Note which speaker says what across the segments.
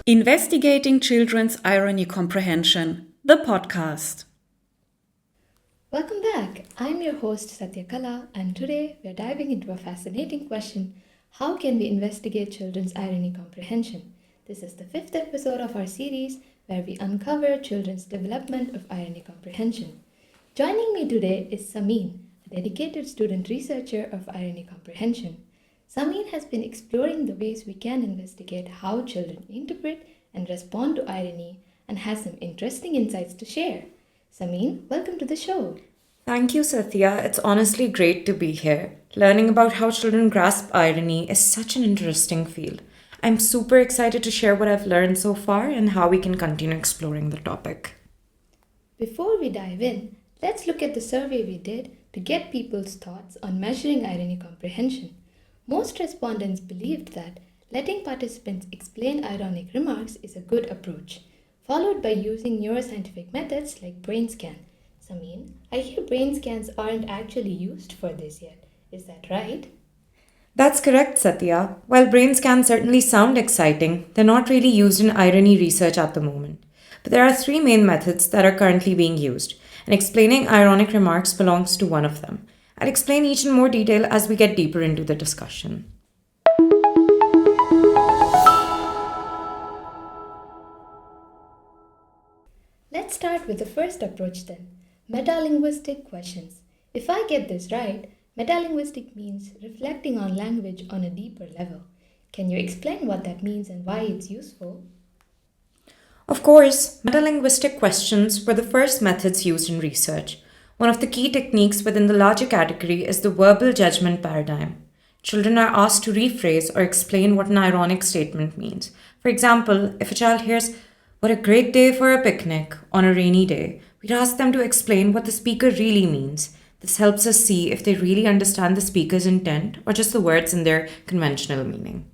Speaker 1: Investigating Children's Irony Comprehension, the podcast.
Speaker 2: Welcome back. I'm your host Satya Kala, and today we're diving into a fascinating question: how can we investigate children's irony comprehension? This is the 5th episode of our series where we uncover children's development of irony comprehension. Joining me today is Samin, a dedicated student researcher of irony comprehension. Samin has been exploring the ways we can investigate how children interpret and respond to irony and has some interesting insights to share. Samin, welcome to the show.
Speaker 3: Thank you, Satya. It's honestly great to be here. Learning about how children grasp irony is such an interesting field. I'm super excited to share what I've learned so far and how we can continue exploring the topic.
Speaker 2: Before we dive in, let's look at the survey we did to get people's thoughts on measuring irony comprehension. Most respondents believed that letting participants explain ironic remarks is a good approach, followed by using neuroscientific methods like brain scan. Samin, I hear brain scans aren't actually used for this yet. Is that right?
Speaker 3: That's correct, Satya. While brain scans certainly sound exciting, they're not really used in irony research at the moment. But there are 3 main methods that are currently being used, and explaining ironic remarks belongs to one of them. I'll explain each in more detail as we get deeper into the discussion.
Speaker 2: Let's start with the first approach then, metalinguistic questions. If I get this right, metalinguistic means reflecting on language on a deeper level. Can you explain what that means and why it's useful?
Speaker 3: Of course, metalinguistic questions were the first methods used in research. One of the key techniques within the larger category is the verbal judgment paradigm. Children are asked to rephrase or explain what an ironic statement means. For example, if a child hears, "What a great day for a picnic" on a rainy day, we'd ask them to explain what the speaker really means. This helps us see if they really understand the speaker's intent or just the words in their conventional meaning.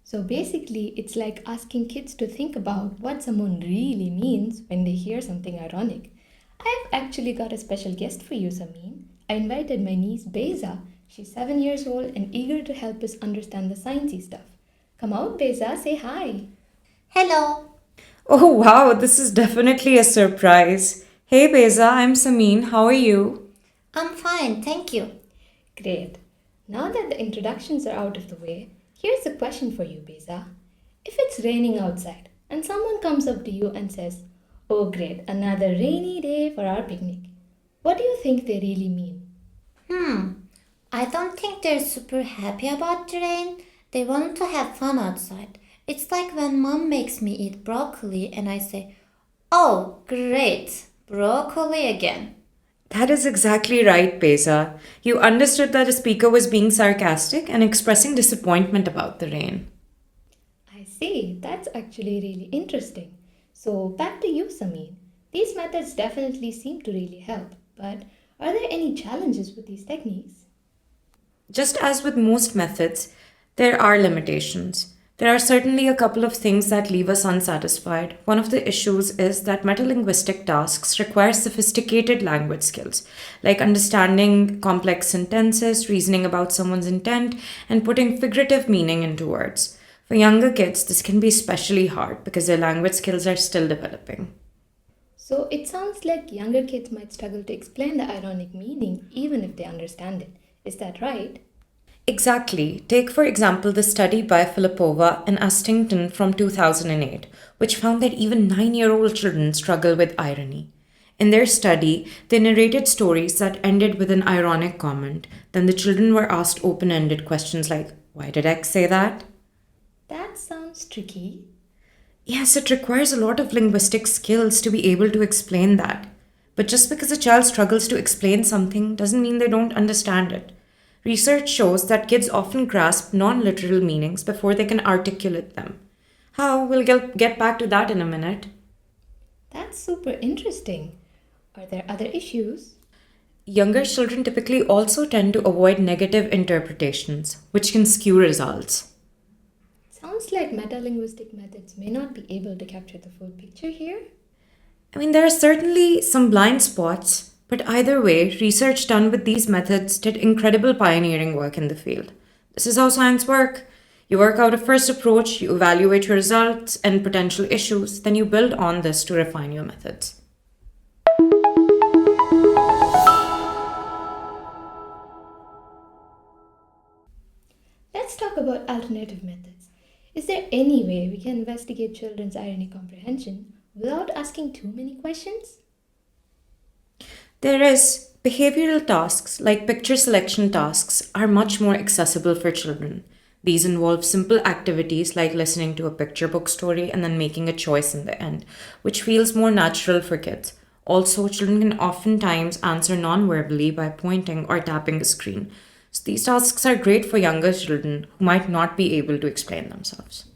Speaker 2: So basically, it's like asking kids to think about what someone really means when they hear something ironic. I've actually got a special guest for you, Samin. I invited my niece Beza. She's 7 years old and eager to help us understand the sciencey stuff. Come out, Beza, say hi.
Speaker 4: Hello.
Speaker 3: Oh wow, this is definitely a surprise. Hey Beza, I'm Samin. How are you?
Speaker 4: I'm fine, thank you.
Speaker 2: Great. Now that the introductions are out of the way, here's a question for you, Beza. If it's raining outside and someone comes up to you and says, "Oh great, another rainy day for our picnic," what do you think they really mean?
Speaker 4: I don't think they're super happy about the rain. They want to have fun outside. It's like when mom makes me eat broccoli and I say, "Oh great, broccoli again."
Speaker 3: That is exactly right, Beza. You understood that a speaker was being sarcastic and expressing disappointment about the rain.
Speaker 2: I see, that's actually really interesting. So back to you, Samin. These methods definitely seem to really help, but are there any challenges with these techniques?
Speaker 3: Just as with most methods, there are limitations. There are certainly a couple of things that leave us unsatisfied. One of the issues is that metalinguistic tasks require sophisticated language skills, like understanding complex sentences, reasoning about someone's intent, and putting figurative meaning into words. For younger kids, this can be especially hard because their language skills are still developing.
Speaker 2: So it sounds like younger kids might struggle to explain the ironic meaning even if they understand it. Is that right?
Speaker 3: Exactly. Take, for example, the study by Filippova and Astington from 2008, which found that even 9-year-old children struggle with irony. In their study, they narrated stories that ended with an ironic comment. Then the children were asked open-ended questions like, "Why did X say that?"
Speaker 2: That sounds tricky.
Speaker 3: Yes, it requires a lot of linguistic skills to be able to explain that. But just because a child struggles to explain something doesn't mean they don't understand it. Research shows that kids often grasp non-literal meanings before they can articulate them. How? We'll get back to that in a minute.
Speaker 2: That's super interesting. Are there other issues?
Speaker 3: Younger children typically also tend to avoid negative interpretations, which can skew results.
Speaker 2: Sounds like metalinguistic methods may not be able to capture the full picture here.
Speaker 3: There are certainly some blind spots, but either way, research done with these methods did incredible pioneering work in the field. This is how science works. You work out a first approach, you evaluate your results and potential issues, then you build on this to refine your methods.
Speaker 2: Let's talk about alternative methods. Is there any way we can investigate children's irony comprehension without asking too many questions?
Speaker 3: There is. Behavioral tasks, like picture selection tasks, are much more accessible for children. These involve simple activities like listening to a picture book story and then making a choice in the end, which feels more natural for kids. Also, children can oftentimes answer non-verbally by pointing or tapping a screen. So these tasks are great for younger children who might not be able to explain themselves.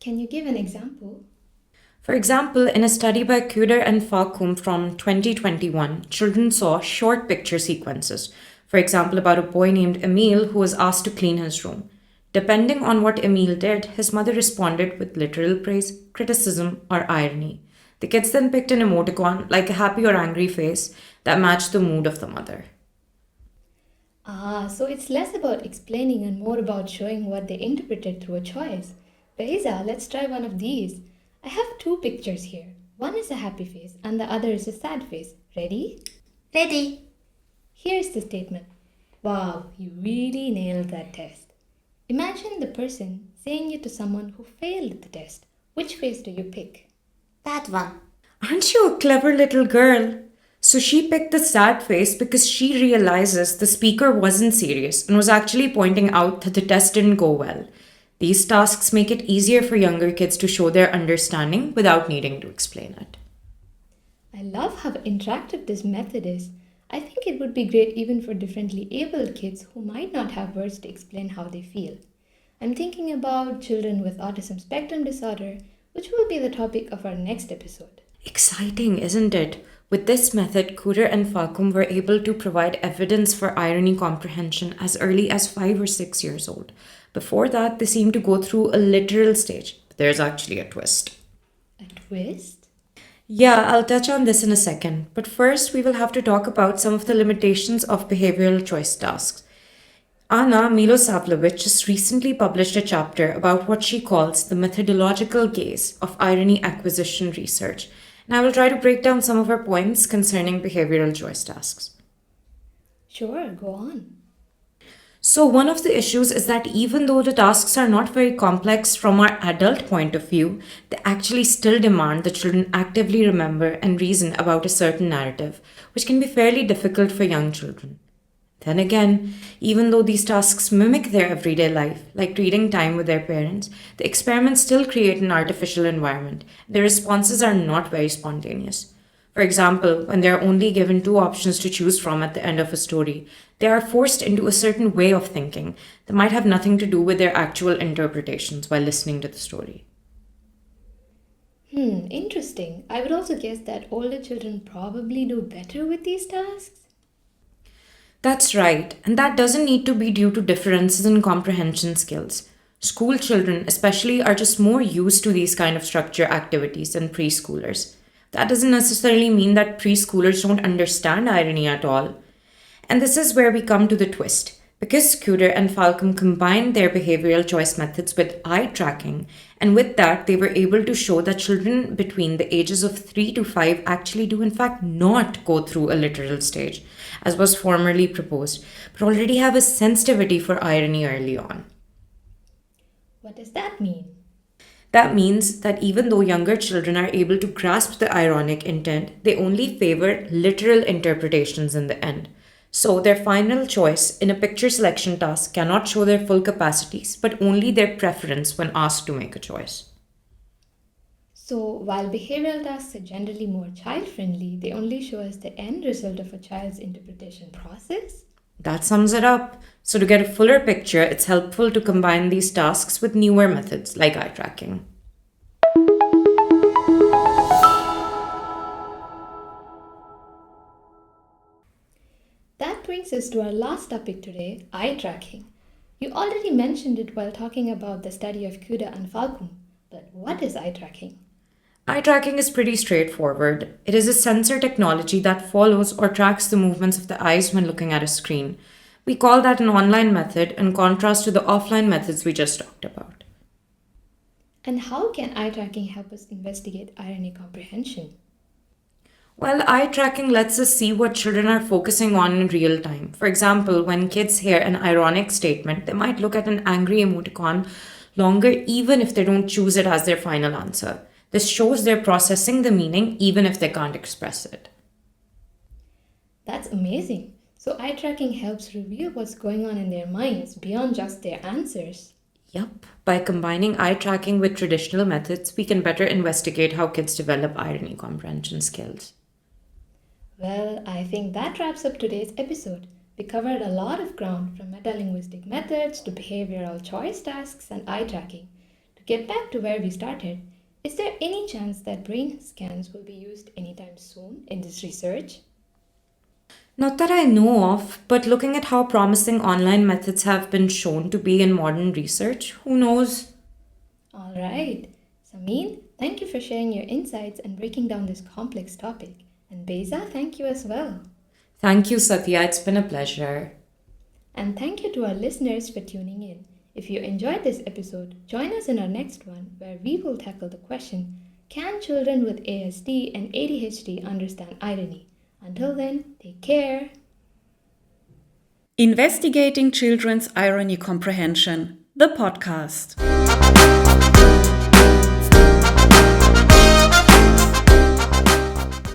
Speaker 2: Can you give an example?
Speaker 3: For example, in a study by Köder and Falkum from 2021, children saw short picture sequences. For example, about a boy named Emil who was asked to clean his room. Depending on what Emil did, his mother responded with literal praise, criticism, or irony. The kids then picked an emoticon, like a happy or angry face, that matched the mood of the mother.
Speaker 2: So it's less about explaining and more about showing what they interpreted through a choice. Raisa, let's try one of these. I have two pictures here. One is a happy face and the other is a sad face. Ready?
Speaker 4: Ready.
Speaker 2: Here's the statement. Wow, you really nailed that test. Imagine the person saying it to someone who failed the test. Which face do you pick?
Speaker 4: That one.
Speaker 3: Aren't you a clever little girl? So she picked the sad face because she realizes the speaker wasn't serious and was actually pointing out that the test didn't go well. These tasks make it easier for younger kids to show their understanding without needing to explain it.
Speaker 2: I love how interactive this method is. I think it would be great even for differently abled kids who might not have words to explain how they feel. I'm thinking about children with autism spectrum disorder, which will be the topic of our next episode.
Speaker 3: Exciting, isn't it? With this method, Köder and Falkum were able to provide evidence for irony comprehension as early as 5 or 6 years old. Before that, they seemed to go through a literal stage. But there's actually a twist.
Speaker 2: A twist?
Speaker 3: Yeah, I'll touch on this in a second. But first, we will have to talk about some of the limitations of behavioral choice tasks. Anna Milosavljevic just recently published a chapter about what she calls the methodological gaze of irony acquisition research. And I will try to break down some of her points concerning behavioral choice tasks.
Speaker 2: Sure, go on.
Speaker 3: So one of the issues is that even though the tasks are not very complex from our adult point of view, they actually still demand that children actively remember and reason about a certain narrative, which can be fairly difficult for young children. Then again, even though these tasks mimic their everyday life, like reading time with their parents, the experiments still create an artificial environment. Their responses are not very spontaneous. For example, when they are only given 2 options to choose from at the end of a story, they are forced into a certain way of thinking that might have nothing to do with their actual interpretations while listening to the story.
Speaker 2: Interesting. I would also guess that older children probably do better with these tasks.
Speaker 3: That's right, and that doesn't need to be due to differences in comprehension skills. School children, especially, are just more used to these kind of structure activities than preschoolers. That doesn't necessarily mean that preschoolers don't understand irony at all. And this is where we come to the twist. Because Köder and Falkum combined their behavioral choice methods with eye tracking, and with that they were able to show that children between the ages of 3 to 5 actually do in fact not go through a literal stage, as was formerly proposed, but already have a sensitivity for irony early on.
Speaker 2: What does that mean?
Speaker 3: That means that even though younger children are able to grasp the ironic intent, they only favor literal interpretations in the end. So their final choice in a picture selection task cannot show their full capacities, but only their preference when asked to make a choice.
Speaker 2: So while behavioral tasks are generally more child-friendly, they only show us the end result of a child's interpretation process?
Speaker 3: That sums it up. So to get a fuller picture, it's helpful to combine these tasks with newer methods like eye tracking.
Speaker 2: That brings us to our last topic today, eye tracking. You already mentioned it while talking about the study of Köder and Falkum, but what is eye tracking?
Speaker 3: Eye tracking is pretty straightforward. It is a sensor technology that follows or tracks the movements of the eyes when looking at a screen. We call that an online method in contrast to the offline methods we just talked about.
Speaker 2: And how can eye tracking help us investigate irony comprehension?
Speaker 3: Well, eye tracking lets us see what children are focusing on in real time. For example, when kids hear an ironic statement, they might look at an angry emoticon longer even if they don't choose it as their final answer. This shows they're processing the meaning even if they can't express it.
Speaker 2: That's amazing. So eye tracking helps reveal what's going on in their minds beyond just their answers.
Speaker 3: Yup. By combining eye tracking with traditional methods, we can better investigate how kids develop irony comprehension skills.
Speaker 2: Well, I think that wraps up today's episode. We covered a lot of ground from metalinguistic methods to behavioral choice tasks and eye tracking. To get back to where we started, is there any chance that brain scans will be used anytime soon in this research?
Speaker 3: Not that I know of, but looking at how promising online methods have been shown to be in modern research, who knows?
Speaker 2: All right. Samin, thank you for sharing your insights and breaking down this complex topic. And Beza, thank you as well.
Speaker 3: Thank you, Satya. It's been a pleasure.
Speaker 2: And thank you to our listeners for tuning in. If you enjoyed this episode, join us in our next one where we will tackle the question, can children with ASD and ADHD understand irony? Until then, take care.
Speaker 1: Investigating Children's Irony Comprehension, the podcast.